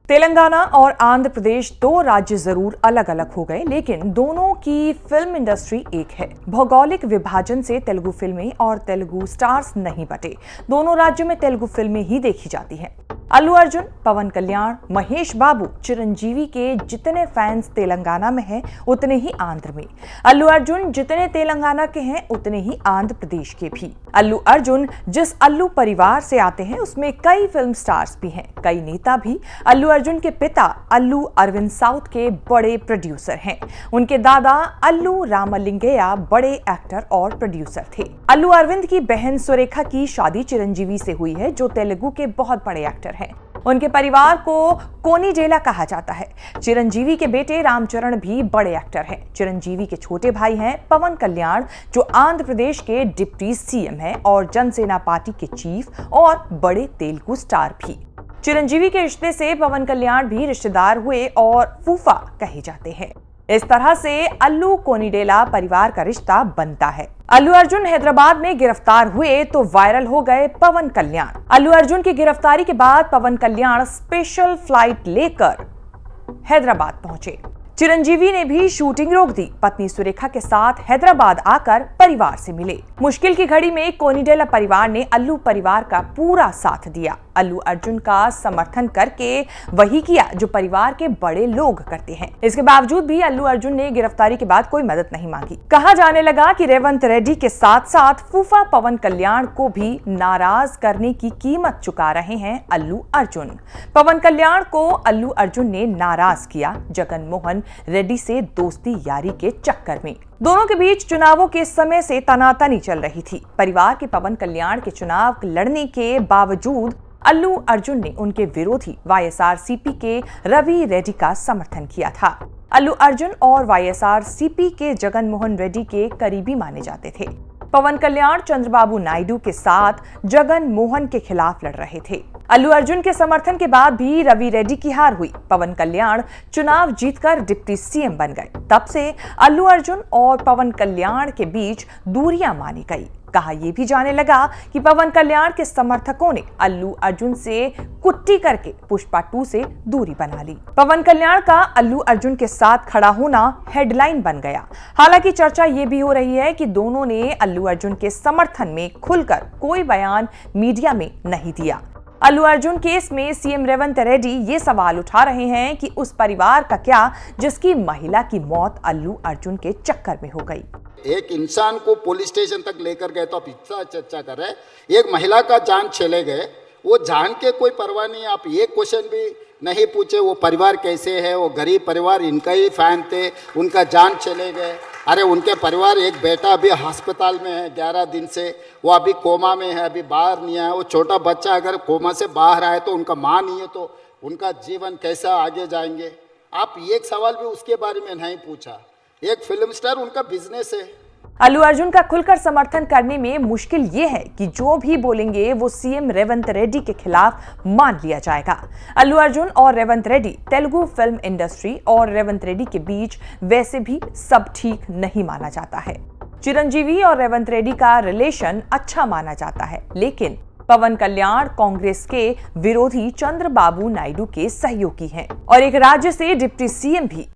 तेलंगाना और आंध्र प्रदेश दो राज्य जरूर अलग अलग हो गए, लेकिन दोनों की फिल्म इंडस्ट्री एक है। भौगोलिक विभाजन से तेलुगु फिल्में और तेलुगु स्टार्स नहीं बटे। दोनों राज्यों में तेलुगु फिल्में ही देखी जाती हैं। अल्लू अर्जुन, पवन कल्याण, महेश बाबू, चिरंजीवी के जितने फैंस तेलंगाना में हैं, उतने ही आंध्र में। अल्लू अर्जुन जितने तेलंगाना के हैं, उतने ही आंध्र प्रदेश के भी। अल्लू अर्जुन जिस अल्लू परिवार से आते हैं, उसमें कई फिल्म स्टार्स भी हैं, कई नेता भी। अल्लू अर्जुन के पिता अल्लू अरविंद साउथ के बड़े प्रोड्यूसर हैं। उनके दादा अल्लू रामलिंगैया बड़े एक्टर और प्रोड्यूसर थे। अल्लू अरविंद की बहन सुरेखा की शादी चिरंजीवी से हुई है, जो तेलुगु के बहुत बड़े एक्टर हैं। उनके परिवार को कोनिडेला कहा जाता है। चिरंजीवी के बेटे रामचरण भी बड़े एक्टर हैं। चिरंजीवी के छोटे भाई हैं पवन कल्याण, जो आंध्र प्रदेश के डिप्टी सीएम हैं और जनसेना पार्टी के चीफ और बड़े तेलुगु स्टार भी। चिरंजीवी के रिश्ते से पवन कल्याण भी रिश्तेदार हुए और फूफा कहे जाते हैं। इस तरह से अल्लू कोनिडेला परिवार का रिश्ता बनता है। अल्लू अर्जुन हैदराबाद में गिरफ्तार हुए तो वायरल हो गए पवन कल्याण। अल्लू अर्जुन की गिरफ्तारी के बाद पवन कल्याण स्पेशल फ्लाइट लेकर हैदराबाद पहुंचे। चिरंजीवी ने भी शूटिंग रोक दी। पत्नी सुरेखा के साथ हैदराबाद आकर परिवार से मिले। मुश्किल की घड़ी में कोनिडेला परिवार ने अल्लू परिवार का पूरा साथ दिया। अल्लू अर्जुन का समर्थन करके वही किया जो परिवार के बड़े लोग करते हैं। इसके बावजूद भी अल्लू अर्जुन ने गिरफ्तारी के बाद कोई मदद नहीं मांगी। कहा जाने लगा कि रेवंत रेड्डी के साथ साथ फूफा पवन कल्याण को भी नाराज करने की कीमत चुका रहे हैं अल्लू अर्जुन। पवन कल्याण को अल्लू अर्जुन ने नाराज किया जगन मोहन रेड्डी से दोस्ती यारी के चक्कर में। दोनों के बीच चुनावों के समय से तनातनी चल रही थी। परिवार के पवन कल्याण के चुनाव लड़ने के बावजूद अल्लू अर्जुन ने उनके विरोधी वाईएसआरसीपी के रवि रेड्डी का समर्थन किया था। अल्लू अर्जुन और वाईएसआरसीपी के जगन मोहन रेड्डी के करीबी माने जाते थे। पवन कल्याण चंद्रबाबू नायडू के साथ जगन मोहन के खिलाफ लड़ रहे थे। अल्लू अर्जुन के समर्थन के बाद भी रवि रेड्डी की हार हुई। पवन कल्याण चुनाव जीतकर डिप्टी सीएम बन गए। तब से अल्लू अर्जुन और पवन कल्याण के बीच दूरियां मानी गई। कहा यह भी जाने लगा कि पवन कल्याण के समर्थकों ने अल्लू अर्जुन से कुट्टी करके पुष्पा 2 से दूरी बना ली। पवन कल्याण का अल्लू अर्जुन के साथ खड़ा होना हेडलाइन बन गया। हालांकि चर्चा ये भी हो रही है कि दोनों ने अल्लू अर्जुन के समर्थन में खुलकर कोई बयान मीडिया में नहीं दिया। अल्लू अर्जुन केस में सीएम रेवंत रेड्डी ये सवाल उठा रहे हैं कि उस परिवार का क्या जिसकी महिला की मौत अल्लू अर्जुन के चक्कर में हो गई। एक इंसान को पुलिस स्टेशन तक लेकर गए तो आप इतना चर्चा कर रहे हैं। एक महिला का जान चले गए, वो जान के कोई परवाह नहीं। आप ये क्वेश्चन भी नहीं पूछे वो परिवार कैसे है, वो गरीब परिवार, इनका ही फैन थे, उनका जान चले गए। अरे उनके परिवार, एक बेटा अभी अस्पताल में है 11 दिन से, वो अभी कोमा में है, अभी बाहर नहीं आया। वो छोटा बच्चा अगर कोमा से बाहर आए तो उनका माँ नहीं है तो उनका जीवन कैसा आगे जाएंगे। आप एक सवाल भी उसके बारे में नहीं पूछा। एक फिल्म स्टार, उनका बिजनेस है। अल्लू अर्जुन का खुलकर समर्थन करने में मुश्किल ये है कि जो भी बोलेंगे वो सीएम रेवंत रेड्डी के खिलाफ मान लिया जाएगा। अल्लू अर्जुन और रेवंत रेड्डी, तेलुगु फिल्म इंडस्ट्री और रेवंत रेड्डी के बीच वैसे भी सब ठीक नहीं माना जाता है। चिरंजीवी और रेवंत रेड्डी का रिलेशन अच्छा माना जाता है, लेकिन पवन कल्याण कांग्रेस के विरोधी चंद्रबाबू नायडू के सहयोगी हैं और एक राज्य से डिप्टी सीएम भी